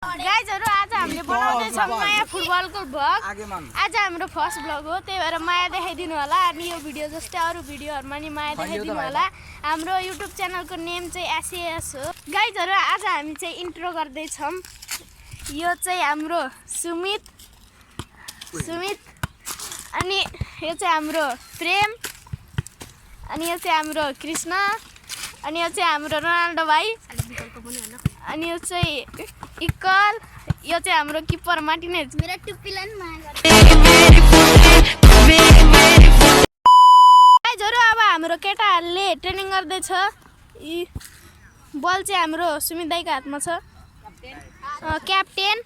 गाइजहरु आज हामीले बनाउँदै छौं नयाँ फुटबलको भ्लग। आज हाम्रो फर्स्ट भ्लग हो, त्यही भएर माया देखाइदिनु होला अनि यो भिडियो जस्तै अरु भिडियोहरुमा नि माया देखाइदिनु होला। हाम्रो युट्युब च्यानलको नेम चाहिँ एसएएस हो। गाइजहरु आज हामी चाहिँ इन्ट्रो गर्दै छौं। यो चाहिँ हाम्रो सुमित अनि यो चाहिँ हाम्रो प्रेम अनि यो चाहिँ हाम्रो कृष्ण अनि यो चाहिँ हाम्रो रोनाल्डो भाइ अनि यो चाहिँ इक्कल, यो चाहिँ हाम्रो किपर मार्टिनेज। मेरो टुप्पीलाई नि माया गर्छ। गाइजहरु अब हाम्रो केटाहरुले ट्रेनिङ गर्दै छ। बल चाहिँ हाम्रो सुमित दाइको हातमा छ। Captain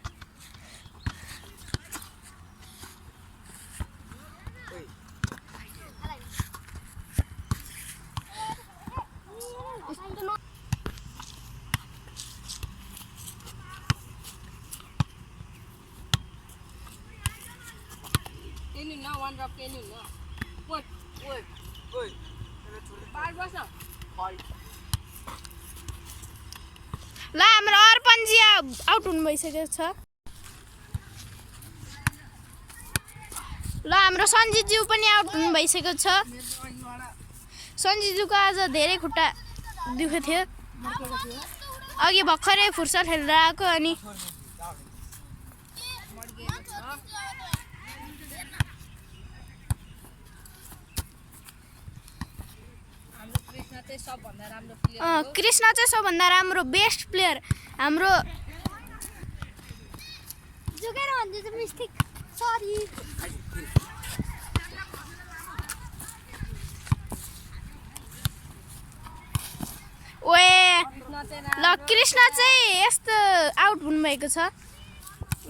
one drop can you no wait बार बस न ल हाम्रो अर्पणजी आउट हुनु भइसकेको छ। ल हाम्रो सञ्जितज्यू पनि आउट हुनु भइसकेको छ। सञ्जितज्यूको आज धेरै खुट्टा दुखेको थियो, अघि भर्खरै फुर्सद खेलेर आएको अनि कृष्ण चाहिँ सबभन्दा राम्रो बेस्ट प्लेयर हाम्रो। जुगेर भन्दै चाहिँ मिस्टेक सरी। ओए ल कृष्ण चाहिँ यस्तो आउट हुनुभएको छ।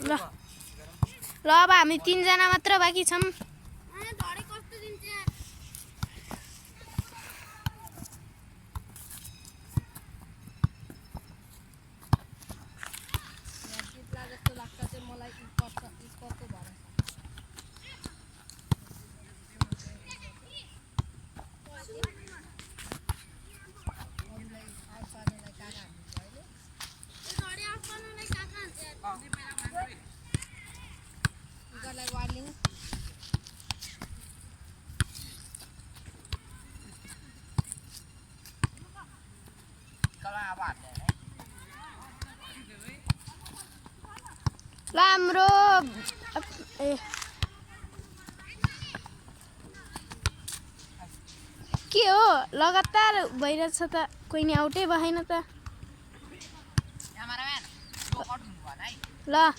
ल अब हामी 3 जना मात्र बाँकी छौँ। ल हाम्रो के हो लगातार भइरहेछ त, कोही नि आउटै भएन त। ल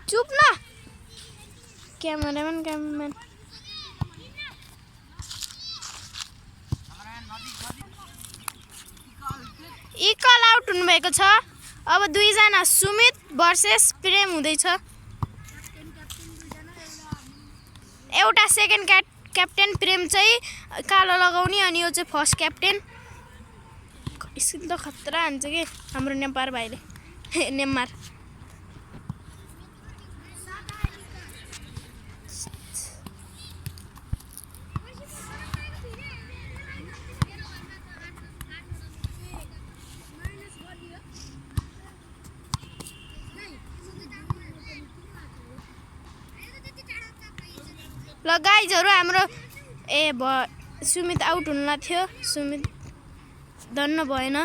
चुप न क्यामेराम्यान। इक्वल आउट हुनुभएको छ। अब 2 जना सुमित भर्सेस प्रेम हुँदैछ। एउटा सेकेन्ड क्याप्टेन प्रेम चाहिँ कालो लगाउने अनि यो चाहिँ फर्स्ट क्याप्टेन। स्किल त खतरा हान्छ कि हाम्रो नेपार भाइले नेमार। ल गाइजहरु हाम्रो सुमित आउट हुन थियो, सुमित धन्न भएन।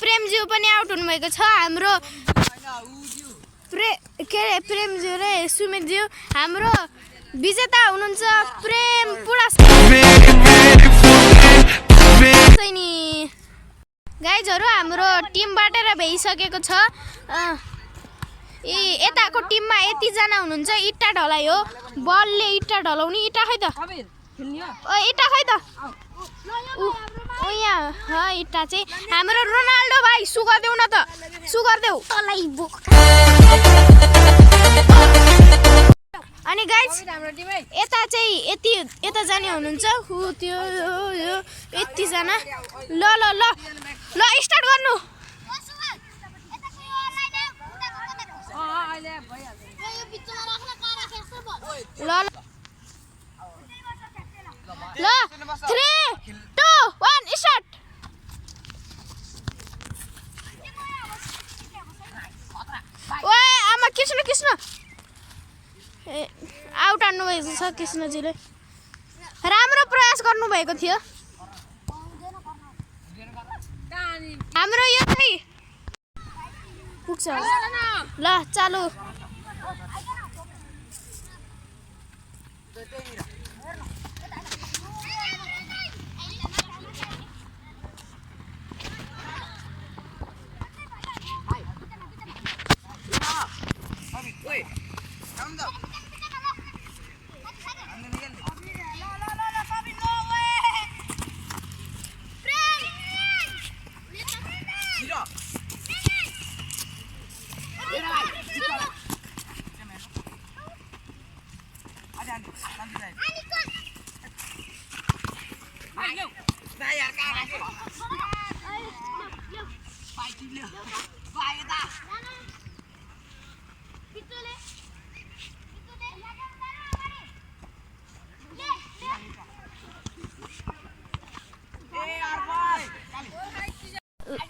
प्रेमज्यू पनि आउट हुनुभएको छ हाम्रो प्रेमज्यू र सुमितज्यू हाम्रो विजेता हुनुहुन्छ प्रेम पुरस्कार नि गाइजहरु हाम्रो टिम बाटेर भइसकेको छ यताको टिममा यति जना हुनुहुन्छ इट्टा ढलाइ हो बलले इट्टा ढलाउने इट्टा खै त इट्टा खै त ओ यहाँ इट्टा चाहिँ हाम्रो रोनाल्डो भाइ सु गर्देऊ न त सु गर्देऊ अनि गाइस यता चाहिँ यता जाने हुनुहुन्छ त्यो यति जना ल ल ल ल स्टार्ट गर्नु ल ल 3 2 1 स्टार्ट ओए आमा कृष्ण आउट हान्नु भएको छ कृष्णजीले राम्रो प्रयास गर्नु भएको थियो हाम्रो यो चाहिँ पुग्छ ल चालु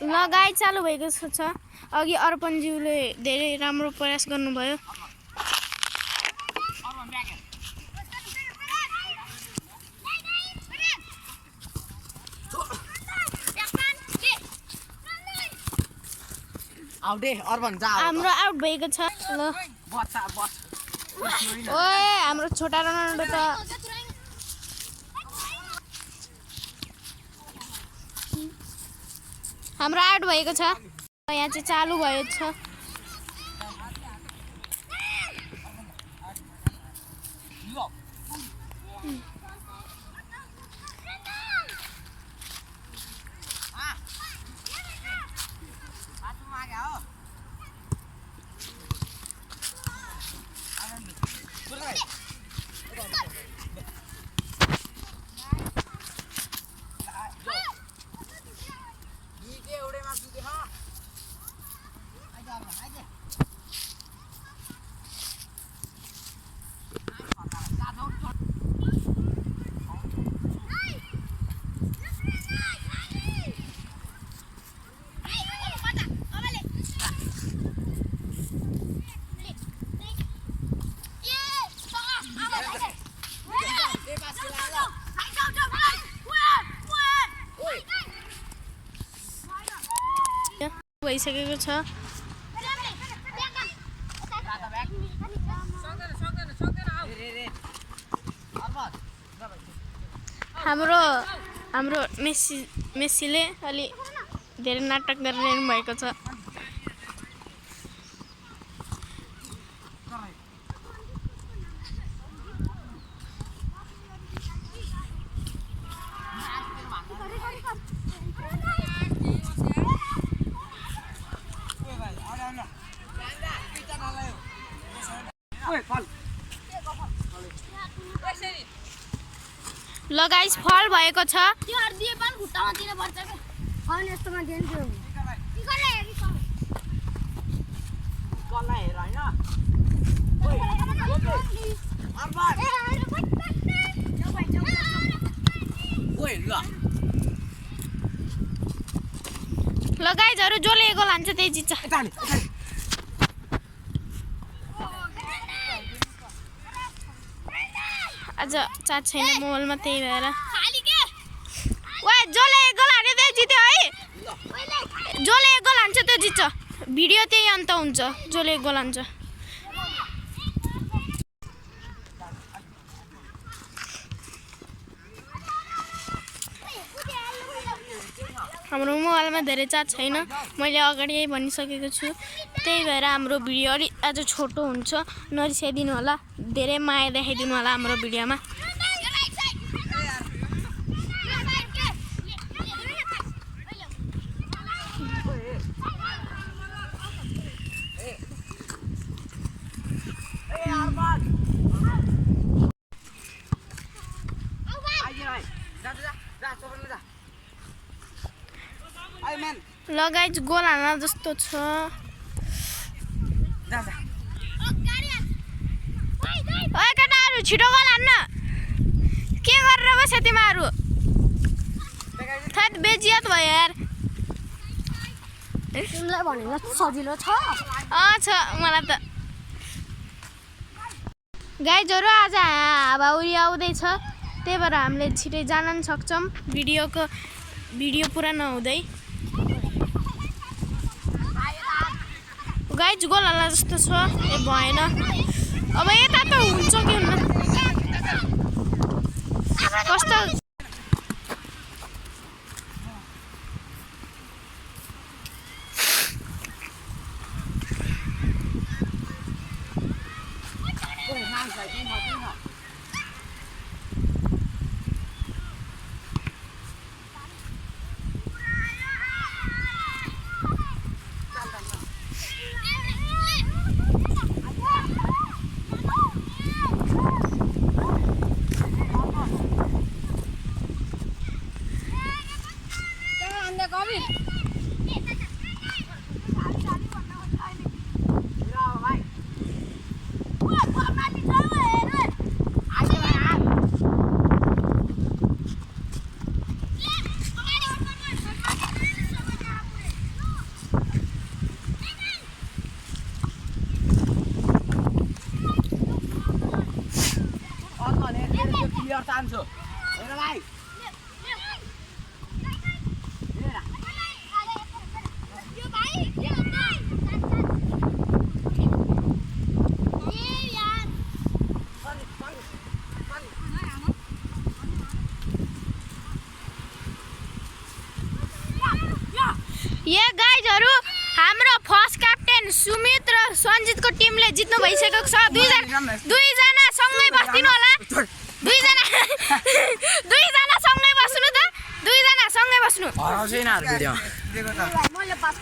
लगाइ चालु भएको छ अघि अर्पणज्यूले धेरै राम्रो प्रयास गर्नुभयो हाम्रो आउट भएको छ ल ओए हाम्रो छोटा रोनाल्डो त हाम्रो आउट भएको छ यहाँ चाहिँ चालु भएको छ भइसकेको छ हाम्रो मेस्सीले अलि धेरै नाटक गरिरहनु भएको छ ल गाइस फल भएको छ ल गाइजहरु जसले गोल हान्छ त्यही जित्छ आज चार्ज छैन मोबाइलमा त्यही भएर वा जसले गोल हाने त्यही जित्यो है जसले एक गोल हान्छ त्यो जित्छ भिडियो त्यही अन्त हुन्छ जसले एक गोल हान्छ हाम्रो मोबाइलमा धेरै चार्ज छैन मैले अगाडि यही भनिसकेको छु त्यही भएर हाम्रो भिडियो अलि आज छोटो हुन्छ नरिसाइदिनु होला धेरै माया देखाइदिनु होला हाम्रो भिडियोमा ल गाइज गोल हाल्न जस्तो छ ओए केटाहरू छिटो गोल हान्न के गरेर बस्यो तिमीहरू थैट बेजियत भयो यार तिमीलाई भनेको सजिलो छ छ मलाई त गाइजहरू आज हावाहुरी आउँदैछ त्यही भएर हामीले छिटै जान पनि सक्छौँ भिडियो पुरा नहुँदै गाइज गोल हाल्न जस्तो छ ए भएन अब यता त हुन्छ कि हुन्न कस्तो ये गाइजहरु हाम्रो फर्स्ट क्याप्टेन सुमित र सञ्जितको टिमले जित्नु भइसकेको छ दुईजना सँगै बस्दिनु होला दुईजना सँगै बस्नु त दुईजना सँगै बस्नु मैले पास